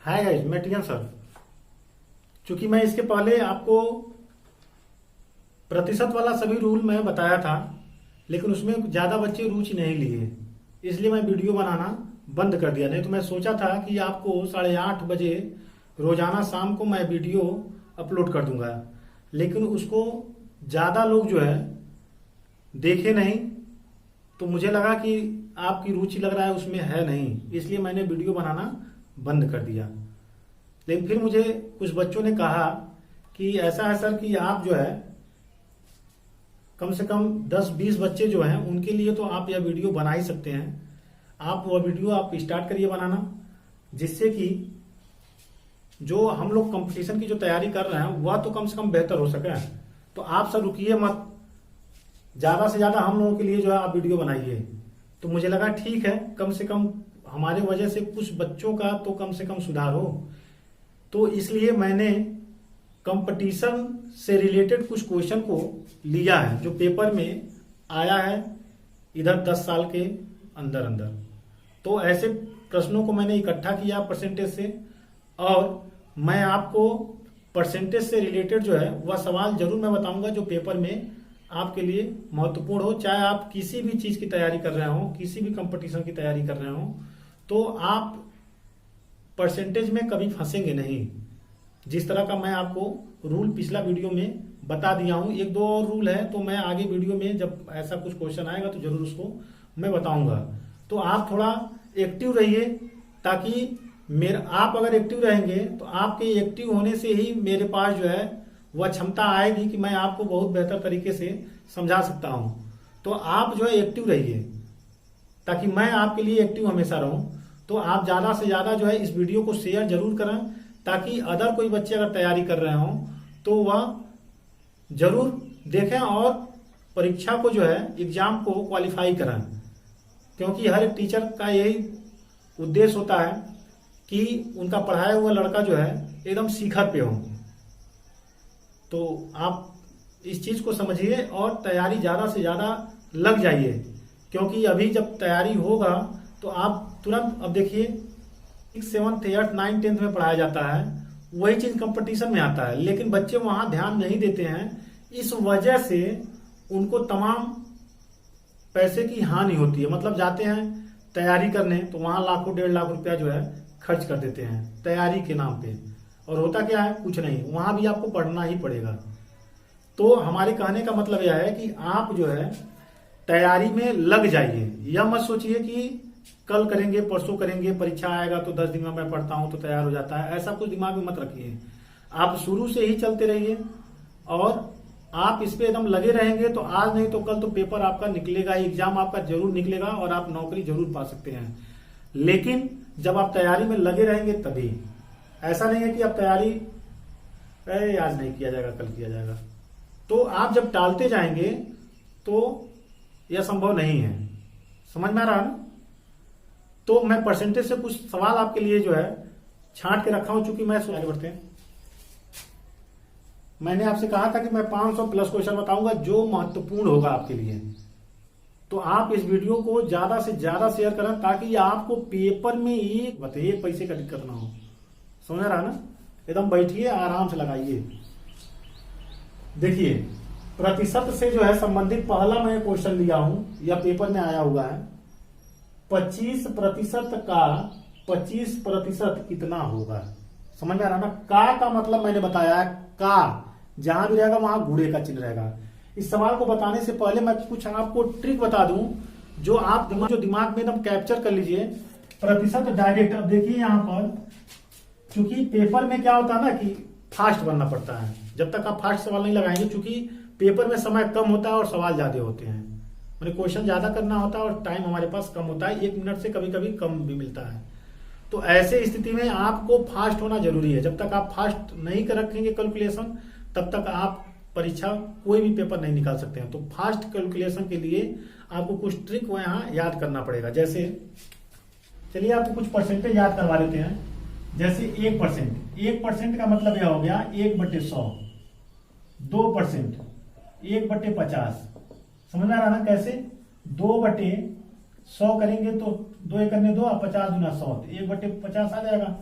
Hi guys, मैं TN sir. चूंकि मैं इसके पहले आपको प्रतिशत वाला सभी रूल मैं बताया था, लेकिन उसमें ज़्यादा बच्चे रुचि नहीं लिए, इसलिए मैं वीडियो बनाना बंद कर दिया। नहीं तो मैं सोचा था कि आपको 8:30 बजे रोजाना शाम को मैं वीडियो अपलोड कर दूंगा, लेकिन उसको ज़्यादा लोग जो है देखे नहीं, तो मुझे लगा कि आपकी रुचि लग रहा है उसमें है नहीं, इसलिए मैंने वीडियो बनाना बंद कर दिया। लेकिन फिर मुझे कुछ बच्चों ने कहा कि ऐसा है सर कि आप जो है कम से कम 10-20 बच्चे जो हैं उनके लिए तो आप यह वीडियो बना ही सकते हैं। आप वह वीडियो आप स्टार्ट करिए बनाना, जिससे कि जो हम लोग कंपटीशन की जो तैयारी कर रहे हैं वह तो कम से कम बेहतर हो सके। तो आप सर रुकिए मत, ज्यादा से ज्यादा हम लोगों के लिए जो है आप वीडियो बनाइए। तो मुझे लगा ठीक है, कम से कम हमारे वजह से कुछ बच्चों का तो कम से कम सुधार हो। तो इसलिए मैंने कंपटीशन से रिलेटेड कुछ क्वेश्चन को लिया है जो पेपर में आया है इधर 10 साल के अंदर अंदर। तो ऐसे प्रश्नों को मैंने इकट्ठा किया परसेंटेज से, और मैं आपको परसेंटेज से रिलेटेड जो है वह सवाल जरूर मैं बताऊंगा जो पेपर में आपके लिए महत्वपूर्ण हो। चाहे आप किसी भी चीज की तैयारी कर रहे हो, किसी भी कंपटीशन की तैयारी कर रहे हो, तो आप परसेंटेज में कभी फंसेंगे नहीं। जिस तरह का मैं आपको रूल पिछला वीडियो में बता दिया हूं, एक दो और रूल है तो मैं आगे वीडियो में जब ऐसा कुछ क्वेश्चन आएगा तो जरूर उसको मैं बताऊंगा। तो आप थोड़ा एक्टिव रहिए, ताकि आप अगर एक्टिव रहेंगे तो आपके एक्टिव होने से ही मेरे पास जो है वह क्षमता आएगी कि मैं आपको बहुत बेहतर तरीके से समझा सकता हूं। तो आप जो है एक्टिव रहिए, ताकि मैं आपके लिए एक्टिव हमेशा रहूं। तो आप ज्यादा से ज्यादा जो है इस वीडियो को शेयर जरूर करें, ताकि अदर कोई बच्चे अगर तैयारी कर रहे हो तो वह जरूर देखें और परीक्षा को जो है एग्जाम को क्वालिफाई करें। क्योंकि हर एक टीचर का यही उद्देश्य होता है कि उनका पढ़ाया हुआ लड़का जो है एकदम शिखर पे हो। तो आप इस चीज को समझिए और तैयारी ज्यादा से ज्यादा लग जाइए, क्योंकि अभी जब तैयारी होगा तो आप तुरंत, अब देखिए 6, 7, 8, 9, 10 में पढ़ाया जाता है, वही चीज कंपटीशन में आता है, लेकिन बच्चे वहां ध्यान नहीं देते हैं। इस वजह से उनको तमाम पैसे की हानि होती है। मतलब जाते हैं तैयारी करने तो वहां लाखों 1.5 लाख रुपया जो है खर्च कर देते हैं तैयारी के नाम पे, और होता क्या है, कुछ नहीं। वहां भी आपको पढ़ना ही पड़ेगा। तो हमारे कहने का मतलब यह है कि आप जो है तैयारी में लग जाइए। यह मत सोचिए कि कल करेंगे, परसों करेंगे, परीक्षा आएगा तो 10 दिन में मैं पढ़ता हूं तो तैयार हो जाता है, ऐसा कुछ दिमाग में मत रखिए। आप शुरू से ही चलते रहिए और आप इस पे एकदम लगे रहेंगे तो आज नहीं तो कल तो पेपर आपका निकलेगा, एग्जाम आपका जरूर निकलेगा और आप नौकरी जरूर पा सकते हैं। लेकिन जब आप तैयारी में लगे रहेंगे तभी। ऐसा नहीं है कि आप तैयारी आज नहीं किया जाएगा, कल किया जाएगा। तो आप जब टालते जाएंगे तो यह संभव नहीं है। समझ में आ रहा है ना? तो मैं परसेंटेज से कुछ सवाल आपके लिए जो है छांट के रखा हूं, चूंकि मैं आगे बढ़ते हैं। मैंने आपसे कहा था कि मैं 500 प्लस क्वेश्चन बताऊंगा जो महत्वपूर्ण होगा आपके लिए। तो आप इस वीडियो को ज्यादा से ज्यादा शेयर करें, ताकि आपको पेपर में एक पैसे का दिक्कत ना हो। समझ रहा ना? एकदम बैठिए, आराम से लगाइए। देखिए, प्रतिशत से जो है संबंधित पहला मैं क्वेश्चन लिया हूं, यह पेपर में आया हुआ है। 25% का 25% कितना होगा? समझ में आ रहा ना? का मतलब मैंने बताया, का जहां भी रहेगा वहां गुणे का चिन्ह रहेगा। इस सवाल को बताने से पहले मैं कुछ आपको ट्रिक बता दूं, जो आप दिमाग में एकदम कैप्चर कर लीजिए। प्रतिशत डायरेक्ट, अब देखिए यहां पर, चूंकि पेपर में क्या होता है ना कि फास्ट बनना पड़ता है। जब तक आप फास्ट सवाल नहीं लगाएंगे, चूंकि पेपर में समय कम होता है और सवाल ज्यादा होते हैं, मैंने क्वेश्चन ज्यादा करना होता है और टाइम हमारे पास कम होता है, 1 मिनट से कभी कभी कम भी मिलता है। तो ऐसे स्थिति में आपको फास्ट होना जरूरी है। जब तक आप फास्ट नहीं कर रखेंगे कैलकुलेशन, तब तक आप परीक्षा कोई भी पेपर नहीं निकाल सकते हैं। तो फास्ट कैलकुलेशन के लिए आपको कुछ ट्रिक यहाँ याद करना पड़ेगा। जैसे चलिए आपको कुछ परसेंटेज याद करवा देते हैं। जैसे 1%, 1% का मतलब यह हो गया 1/100, 2% 1/50। समझ में आ रहा ना कैसे? 2/100 करेंगे तो 2 × 2 = 2, 50 × 100, 1/50 आ जाएगा।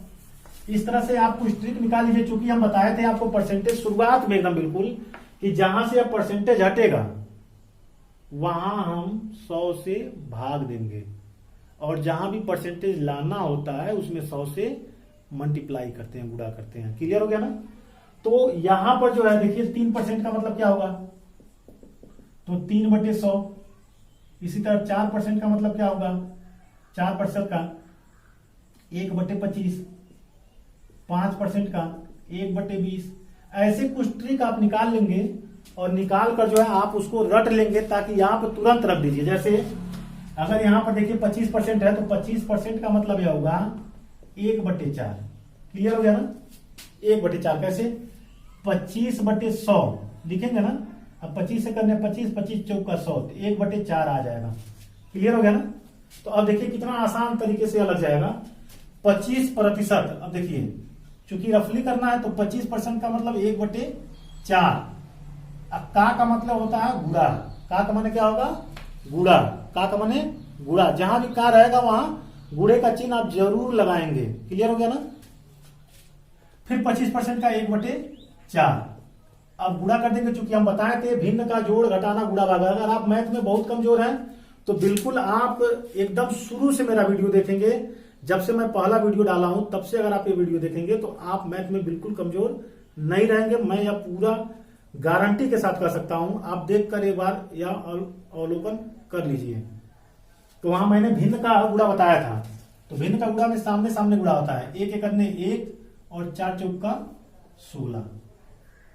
इस तरह से आपको स्ट्रिक निकाल लीजिए। चूंकि हम बताए थे आपको परसेंटेज शुरुआत में एकदम बिल्कुल कि जहां से अब परसेंटेज हटेगा वहां हम 100 से भाग देंगे, और जहां भी परसेंटेज लाना होता है उसमें 100 से मल्टीप्लाई करते हैं, गुणा करते हैं। क्लियर हो गया ना। तो यहां पर जो है देखिए 3% का मतलब क्या होगा, तो 3/100। इसी तरह 4% का मतलब क्या होगा, 4% का 1/25। 5% का 1/20। ऐसे कुछ ट्रिक आप निकाल लेंगे और निकाल कर जो है आप उसको रट लेंगे, ताकि यहां पर तुरंत रख दीजिए। जैसे अगर यहां पर देखिए 25% है तो 25% का मतलब यह होगा 1/4। क्लियर हो गया ना। 1/4 कैसे, 25/100 लिखेंगे ना। अब 25 से करने 25, 25 चौका 100, 1/4 आ जाएगा। क्लियर हो गया ना। तो अब देखिए कितना आसान तरीके से लग जाएगा। 25%, अब देखिए चूंकि रफली करना है तो 25% का मतलब 1/4। अब का मतलब होता है गुणा। का माने क्या होगा, गुणा। का माने गुणा। जहां भी का रहेगा वहां गुणे का चिन्ह आप जरूर लगाएंगे। क्लियर हो गया ना। फिर 25% का 1/4 अब गुणा कर देंगे। चूंकि हम बताए थे भिन्न का जोड़ घटाना गुणा भाग। अगर आप मैथ में बहुत कमजोर हैं तो बिल्कुल आप एकदम शुरू से मेरा वीडियो देखेंगे। जब से मैं पहला वीडियो डाला हूं तब से अगर आप ये वीडियो देखेंगे तो आप मैथ में बिल्कुल कमजोर नहीं रहेंगे। मैं यह पूरा गारंटी के साथ कह सकता हूं। आप देखकर एक बार यह अवलोकन कर लीजिए। तो वहां मैंने भिन्न का गुणा बताया था। तो भिन्न का गुणा में सामने सामने गुणा होता है। 1 और 4 चौका 16,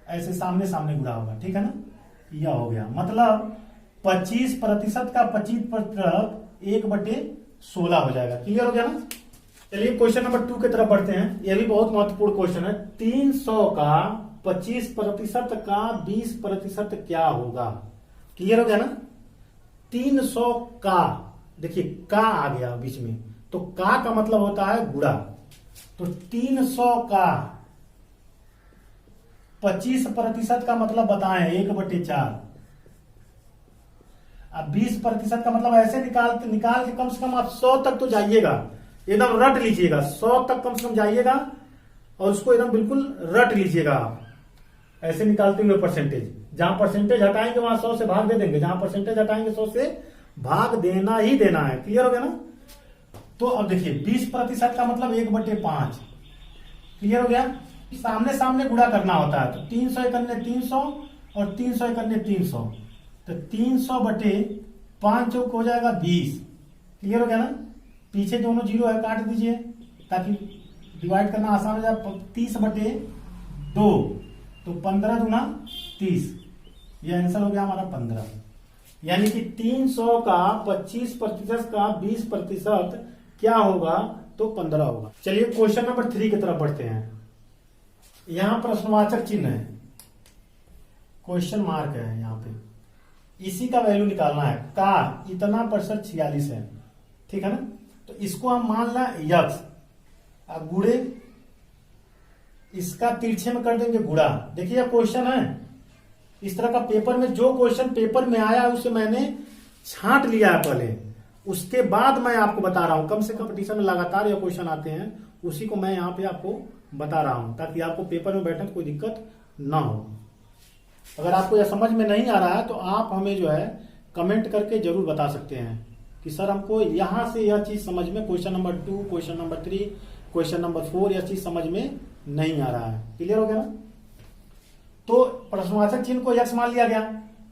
ऐसे सामने सामने गुणा होगा। ठीक है ना। यह हो गया मतलब 25% का 25% 1/16 हो जाएगा। क्लियर हो गया ना। चलिए क्वेश्चन नंबर 2 की तरफ बढ़ते हैं। यह भी बहुत महत्वपूर्ण क्वेश्चन है। 300 का 25% का 20% क्या होगा। क्लियर हो गया ना। 300 का, देखिए का आ गया बीच में, तो का मतलब होता है गुणा। तो 300 का 25% का मतलब बताएं 1/4। अब 20% का मतलब ऐसे निकाल के कम से कम आप 100 तक तो जाइएगा। एकदम रट लीजिएगा, 100 तक कम से कम जाइएगा और उसको एकदम बिल्कुल रट लीजिएगा आप ऐसे निकालते हुए परसेंटेज। जहां परसेंटेज हटाएंगे वहां 100 से भाग दे देंगे, जहां परसेंटेज हटाएंगे 100 से भाग देना ही देना है। क्लियर हो गया ना। तो अब देखिए 20% का मतलब 1/5। क्लियर हो गया। सामने सामने गुणा करना होता है। तो 300 एकन्ने 300 और 300 एकन्ने 300, तो 300/5 चौक हो जाएगा 20। क्लियर हो गया ना। पीछे दोनों जीरो है काट दीजिए ताकि डिवाइड करना आसान हो जाए। 30/2 तो 15 दूना 30, यह आंसर हो गया हमारा 15। यानी कि 300 का 25% का 20% क्या होगा, तो 15 होगा। चलिए क्वेश्चन नंबर 3 की तरफ बढ़ते हैं। यहां प्रश्नवाचक चिन्ह है, क्वेश्चन मार्क है यहां पे। इसी का वैल्यू निकालना है। का इतना % 46 है। ठीक है ना। तो इसको हम मान ला यक्स। अब गुड़े इसका तिरछे में कर देंगे गुड़ा। देखिए यह क्वेश्चन है इस तरह का। पेपर में जो क्वेश्चन पेपर में आया उसे मैंने छांट लिया है पहले, उसके बाद मैं आपको बता रहा हूं। कम से कंपटीशन में लगातार यह क्वेश्चन आते हैं, उसी को मैं यहां पे आपको बता रहा हूं ताकि आपको पेपर में बैठने में कोई दिक्कत ना हो। अगर आपको यह समझ में नहीं आ रहा है तो आप हमें जो है कमेंट करके जरूर बता सकते हैं कि सर हमको यहां से यह चीज समझ में, question number 2, question number 3, question number 4 यह चीज समझ में नहीं आ रहा है। क्लियर हो गया ना। तो प्रश्नवाचक चिन्ह को यक्स मान लिया गया।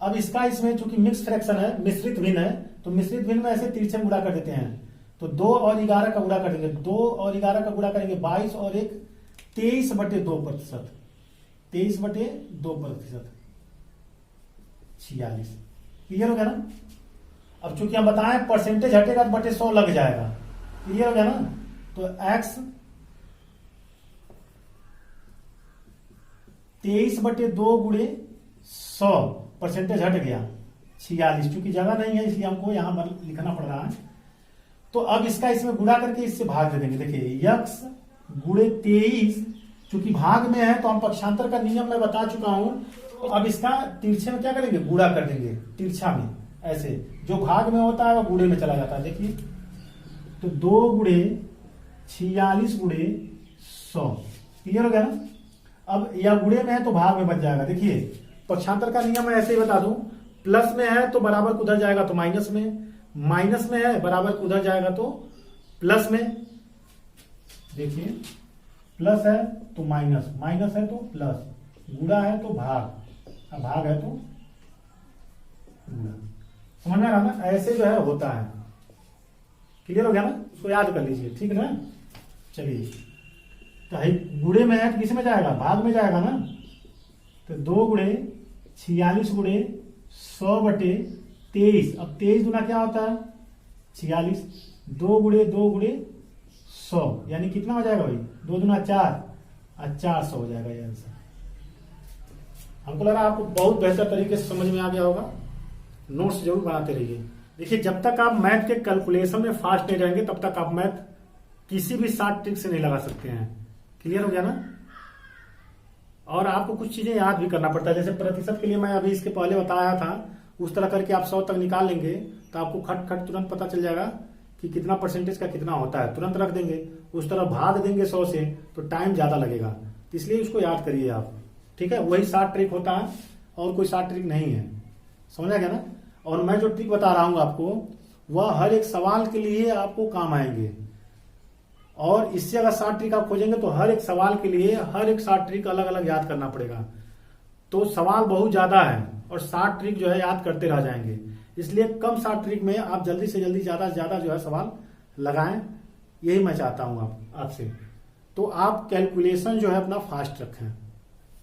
अब इसका इसमें चूंकि मिक्स फ्रैक्शन है, मिश्रित भिन्न है, तो मिश्रित भिन्न में ऐसे तिरछे गुणा कर देते हैं। तो 2 और 11 का गुणा कर देंगे। 2 और 11 का गुणा करेंगे 22 और 1 23/2%। 23/2% 46। क्लियर हो गया ना। अब चूंकि हम बताएं परसेंटेज हटेगा तो बटे 100 लग जाएगा। क्लियर हो गया ना। तो x 23/2 गुणे 100, परसेंटेज हट गया 46। चूंकि जगह नहीं है इसलिए हमको यहां पर लिखना पड़ रहा है। तो अब इसका इसमें गुणा करके इससे भाग दे देंगे। देखिए यक्स गुणे 23, चूंकि भाग में है तो हम पक्षांतर का नियम मैं बता चुका हूं। तो अब इसका तिरछे में क्या करेंगे, गुणा कर देंगे तिरछा में। ऐसे जो भाग में होता है वह गुणे में चला जाता है। देखिए तो 2 गुणे 46 गुणे 100। क्लियर हो गया ना। अब या गुणे में है तो भाग में बच जाएगा। देखिए पक्षांतर का नियम मैं ऐसे ही बता दूं, प्लस में है तो बराबर उधर जाएगा तो माइनस में, माइनस में है बराबर उधर जाएगा तो प्लस में। देखिए प्लस है तो माइनस, माइनस है तो प्लस, गुणा है तो भाग, भाग है तो गुणा। समझ में आ रहा ना, ऐसे जो है होता है। क्लियर हो गया ना, उसको याद कर लीजिए, ठीक है ना। चलिए तो गुणे में है तो किस में जाएगा, भाग में जाएगा ना। तो 2 गुणे 46 गुणे 100 बटे 23। अब 23 गुना क्या होता है 46, 2 गुणे 2 गुणे 100 यानी कितना हो जाएगा भाई, 2 दूना 4 और 400 हो जाएगा ये आंसर। हमको लगा आपको बहुत बेहतर तरीके से समझ में आ गया होगा। नोट्स जरूर बनाते रहिए। देखिए जब तक आप मैथ के कैलकुलेशन में फास्ट नहीं रहेंगे तब तक आप मैथ किसी भी शॉर्ट ट्रिक से नहीं लगा सकते हैं। क्लियर हो गया ना। और आपको कुछ चीजें याद भी करना पड़ता है, जैसे प्रतिशत के लिए मैं अभी इसके पहले बताया था, उस तरह करके आप 100 तक निकाल लेंगे तो आपको खट खट तुरंत पता चल जाएगा कि कितना परसेंटेज का कितना होता है, तुरंत रख देंगे। उस तरह भाग देंगे 100 से तो टाइम ज्यादा लगेगा, तो इसलिए उसको याद करिए आप। ठीक है, वही शॉर्ट ट्रिक होता है और कोई शॉर्ट ट्रिक नहीं है। समझ आ गया ना। और मैं जो ट्रिक बता रहा हूं आपको वह हर एक सवाल के लिए आपको काम आएंगे। और इससे अगर शॉर्ट ट्रिक आप खोजेंगे तो हर एक सवाल के लिए हर एक शॉर्ट ट्रिक अलग अलग याद करना पड़ेगा। तो सवाल बहुत ज्यादा है और शॉर्ट ट्रिक जो है याद करते रह जाएंगे। इसलिए कम शॉर्ट ट्रिक में आप जल्दी से जल्दी ज्यादा से ज्यादा जो है सवाल लगाएं, यही मैं चाहता हूं आपसे। तो आप कैलकुलेशन जो है अपना फास्ट रखें।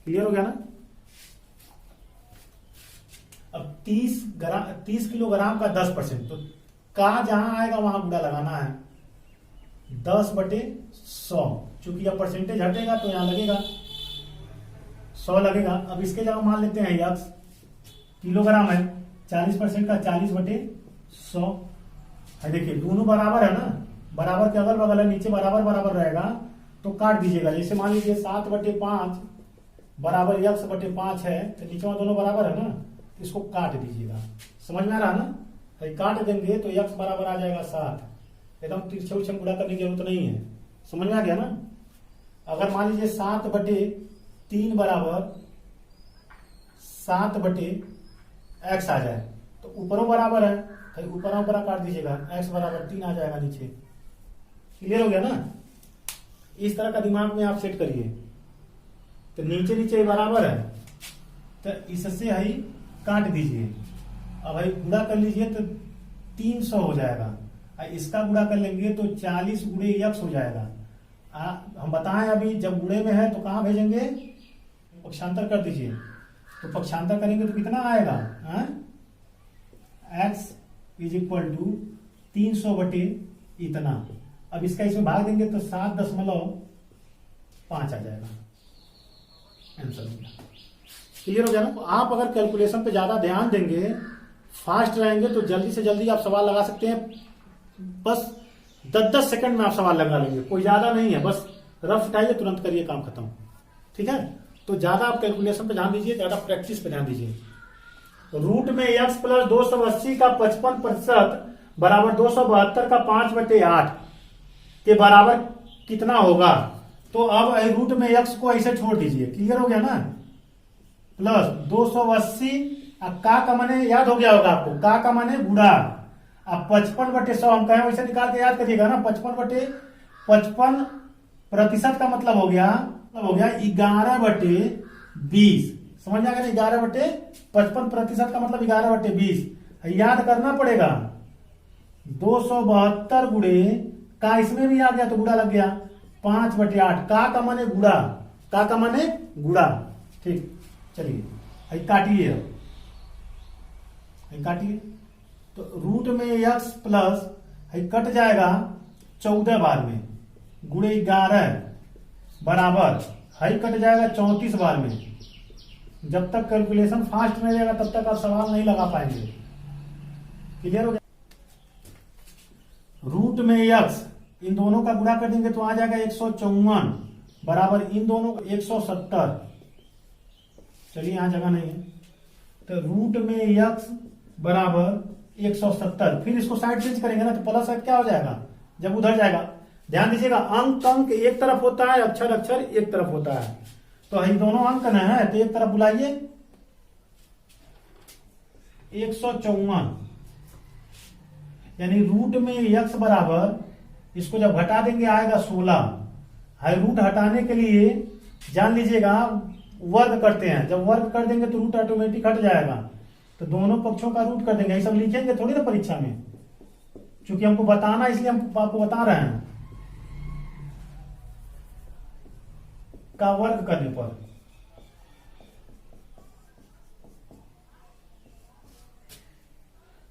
क्लियर हो गया ना। अब 30 किलोग्राम का 10%, तो का जहां आएगा वहां गुणा लगाना है। 10 बटे 100, चूंकि यह परसेंटेज हटेगा तो यहां लगेगा 100 लगेगा। अब इसके जगह मान लेते हैं यक्स, किलोग्राम है, 40% का 40 बटे 100 है। देखिए दोनों बराबर है ना, बराबर के अगल बगल है, नीचे बराबर बराबर रहेगा तो काट दीजिएगा। जैसे मान लीजिए 7 बटे 5 बराबर यक्स बटे 5 है, तो नीचे में दोनों बराबर है ना, इसको काट दीजिएगा। समझ में आ रहा है ना। तो काट देंगे तो यक्स बराबर आ जाएगा 7, एकदम तिरछे उछे गुणा करने की जरूरत नहीं है। समझ में आ गया ना। अगर मान लीजिए 7 बटे 3 बराबर 7 बटे एक्स आ जाए तो ऊपरों बराबर है, तो ऊपर ऊपर काट दीजिएगा, एक्स बराबर 3 आ जाएगा नीचे। क्लियर हो गया ना। इस तरह का दिमाग में आप सेट करिए। तो नीचे नीचे बराबर है तो इससे ही काट दीजिए। अब भाई गुणा कर लीजिए तो 300 हो जाएगा। इसका गुणा कर लेंगे तो 40 गुणे यक्स हो जाएगा। हम बताएं अभी जब गुणे में है तो कहां भेजेंगे, पक्षांतर कर दीजिए। तो पक्षांतर करेंगे तो कितना आएगा, एक्स इज इक्वल टू 300 बटे इतना। अब इसका इसमें भाग देंगे तो 7.5 आ जाएगा, आंसर हो गया। क्लियर हो गया ना। तो आप अगर कैलकुलेशन पे ज्यादा ध्यान देंगे, फास्ट रहेंगे तो जल्दी से जल्दी आप सवाल लगा सकते हैं। बस 10-10 सेकंड में आप सवाल लगा लेंगे, कोई ज्यादा नहीं है। बस रफ उठाइए, तुरंत करिए, काम खत्म। ठीक है। तो ज्यादा आप कैलकुलेशन पे ध्यान दीजिए, ज्यादा प्रैक्टिस पे ध्यान दीजिए। रूट में x प्लस 280 का 55% बराबर 272 का 5/8 के बराबर कितना होगा। तो अब रूट में x को ऐसे छोड़ दीजिए। क्लियर हो गया ना। प्लस 280 का माने याद हो गया होगा आपको, का माने गुणा। अब 55/100 हम कहें वैसे निकाल के याद करिएगा ना। 55% का मतलब हो गया 11/20। समझ में आ गया ना। 11/55% का मतलब 11/20 याद करना पड़ेगा। 272 गुणे का इसमें भी आ गया तो गुणा लग गया 5/8। का माने गुणा, का माने गुणा। ठीक, चलिए काटिए, काटिए। तो रूट में x प्लस कट जाएगा 14 बार में, गुणे 11 बराबर कट जाएगा 34 बार में। जब तक कैलकुलेशन फास्ट नहीं रहेगा तब तक आप सवाल नहीं लगा पाएंगे। क्लियर हो गया। रूट में x इन दोनों का गुणा कर देंगे तो आ जाएगा 154 बराबर इन दोनों को 170। चलिए यहां जगह नहीं है, तो रूट में x बराबर 170। फिर इसको साइड चेंज करेंगे ना तो प्लस साइड क्या हो जाएगा, जब उधर जाएगा ध्यान दीजिएगा, अंक अंक एक तरफ होता है, अक्षर अक्षर एक तरफ होता है। तो ये दोनों अंक न है तो एक तरफ बुलाइए 154, यानी रूट में x बराबर, इसको जब घटा देंगे आएगा 16। है रूट हटाने के लिए जान लीजिएगा वर्ग करते हैं, जब वर्ग कर देंगे तो रूट ऑटोमेटिक हट जाएगा। तो दोनों पक्षों का रूट कर देंगे, ये सब लिखेंगे थोड़ी ना परीक्षा में, क्योंकि हमको बताना इसलिए हम आपको बता रहे हैं का वर्ग करने पर।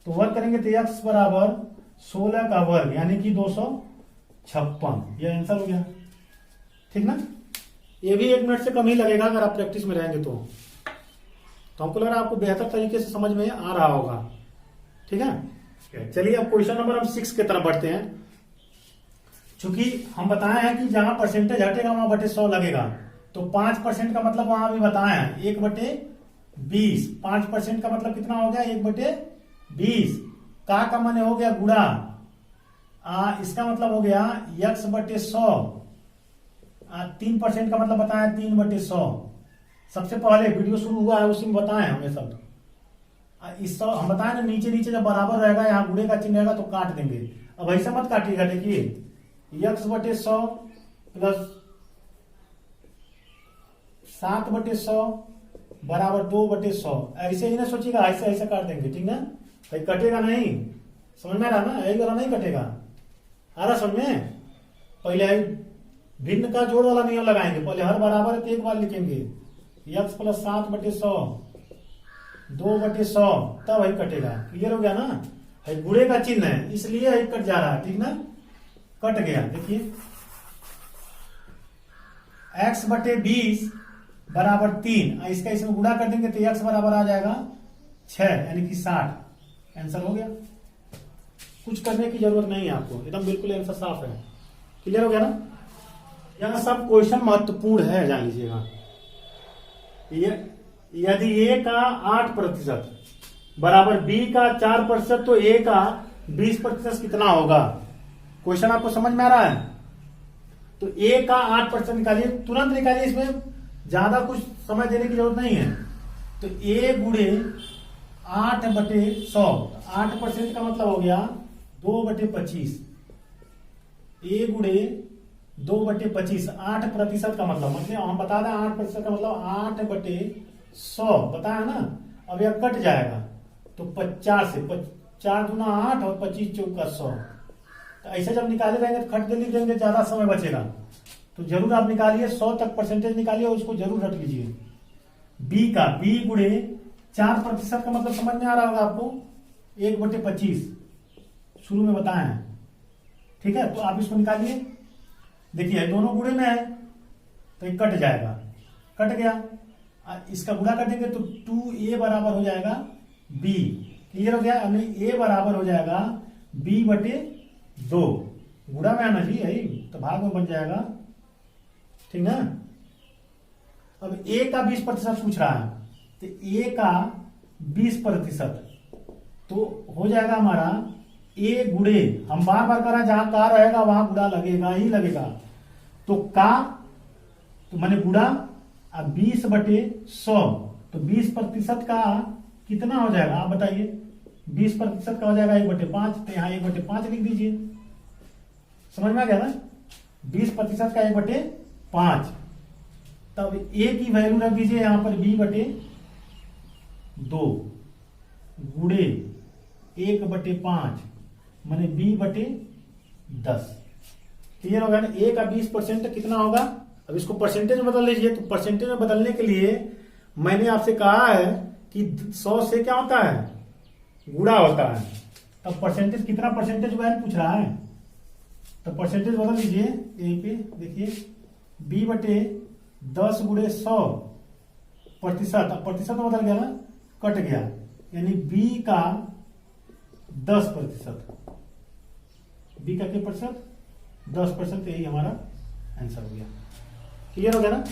तो वर्ग करेंगे तो x बराबर 16 का वर्ग यानी कि 256, यह आंसर हो गया। ठीक ना, ये भी 1 मिनट से कम ही लगेगा अगर आप प्रैक्टिस में रहेंगे तो हमको लग रहा है आपको बेहतर तरीके से समझ में आ रहा होगा। ठीक है, चलिए अब क्वेश्चन नंबर हम 6 की तरफ बढ़ते हैं। चूंकि हम बताए हैं कि जहां परसेंटेज हटेगा वहां बटे 100 लगेगा, तो 5% का मतलब वहां भी बताए हैं 1/20। 5% का मतलब कितना हो गया 1/20। का माने हो गया गुणा, इसका मतलब हो गया x/100। 3% का मतलब बताया 3/100। सबसे पहले वीडियो शुरू हुआ है उसी में बताए हमें सब। इस हम बताए ना, नीचे नीचे जब बराबर रहेगा यहाँ गुणे का चिन्ह रहेगा तो काट देंगे। अब ऐसा मत काटिएगा, देखिए x/100 प्लस 7/100 बराबर 2/100। ऐसे ही ना सोचिएगा, ऐसे ऐसे काट देंगे। ठीक ना, भाई कटेगा नहीं, समझ में आ रहा ना, यही वाला नहीं कटेगा। आ रहा समझ में? पहले भिन्न का जोड़ वाला नियम लगाएंगे, पहले हर बराबर है तो एक बार लिखेंगे x प्लस 7/100 2/100, तब वही कटेगा। क्लियर हो गया ना, है गुणे का चिन्ह है इसलिए है कट जा रहा है। ठीक ना, कट गया। देखिए x/20 बराबर 3, इसका इसमें गुणा कर देंगे तो x बराबर आ जाएगा 6 यानी कि 60। आंसर हो गया, कुछ करने की जरूरत नहीं है आपको, एकदम बिल्कुल आंसर साफ है। क्लियर हो गया ना, यह सब क्वेश्चन महत्वपूर्ण है, जान लीजिएगा। यदि a का 8% बराबर b का 4% तो a का 20% कितना होगा? क्वेश्चन आपको समझ में आ रहा है? तो a का 8% निकालिए, तुरंत निकालिए, इसमें ज्यादा कुछ समय देने की जरूरत नहीं है। तो a गुणे 8/100, 8% का मतलब हो गया 2/25। a गुणे 2/25, 8% का मतलब हम बता दें 8% का मतलब 8/100 बताया ना। अब यह कट जाएगा तो 50 से 4 दूना 8 और 25 चौका 100। तो ऐसे जब निकाले रहेंगे तो खट लिख देंगे, ज्यादा समय बचेगा। तो जरूर आप निकालिए, 100 तक परसेंटेज निकालिए और उसको जरूर रट लीजिए। b गुणे 4% का मतलब समझ में आ रहा होगा आपको, 1/25 शुरू में बताए हैं। ठीक है, तो आप इसको निकालिए। देखिए दोनों गुणे में है तो ये कट जाएगा, कट गया। इसका गुणा कर देंगे तो 2a बराबर हो जाएगा b। क्लियर हो गया, यानी a बराबर हो जाएगा b/2। गुणा में आना जी, यही तो भाग में बन जाएगा। ठीक ना, अब a का 20% पूछ रहा है, तो a का 20% तो हो जाएगा हमारा a गुणे, हम बार बार कर रहे हैं, जहां का रहेगा वहां गुणा लगेगा ही लगेगा। तो का तो मैंने गुणा 20/100, तो 20% का कितना हो जाएगा आप बताइए? 20% का हो जाएगा 1/5, तो यहाँ 1/5 लिख दीजिए। समझ में आ गया ना, 20% का 1/5। तब a की वैल्यू रख दीजिए यहां पर b/2 गुणे 1/5 माने b/10। क्लियर होगा ना, a का 20% कितना होगा? अब इसको परसेंटेज में बदल लीजिए। तो परसेंटेज में बदलने के लिए मैंने आपसे कहा है कि 100 से क्या होता है, गुणा होता है। तब परसेंटेज कितना परसेंटेज हुआ है पूछ रहा है, तो परसेंटेज बदल लीजिए यहीं पे। देखिए b/10 गुणे 100%, अब प्रतिशत में बदल गया ना, कट गया, यानी b का 10%। b का क्या प्रतिशत? 10%। यही हमारा आंसर हो गया। क्लियर हो गया ना,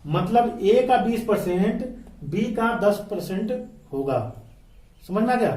मतलब a का 20%, b का 10% होगा। समझ में आ गया?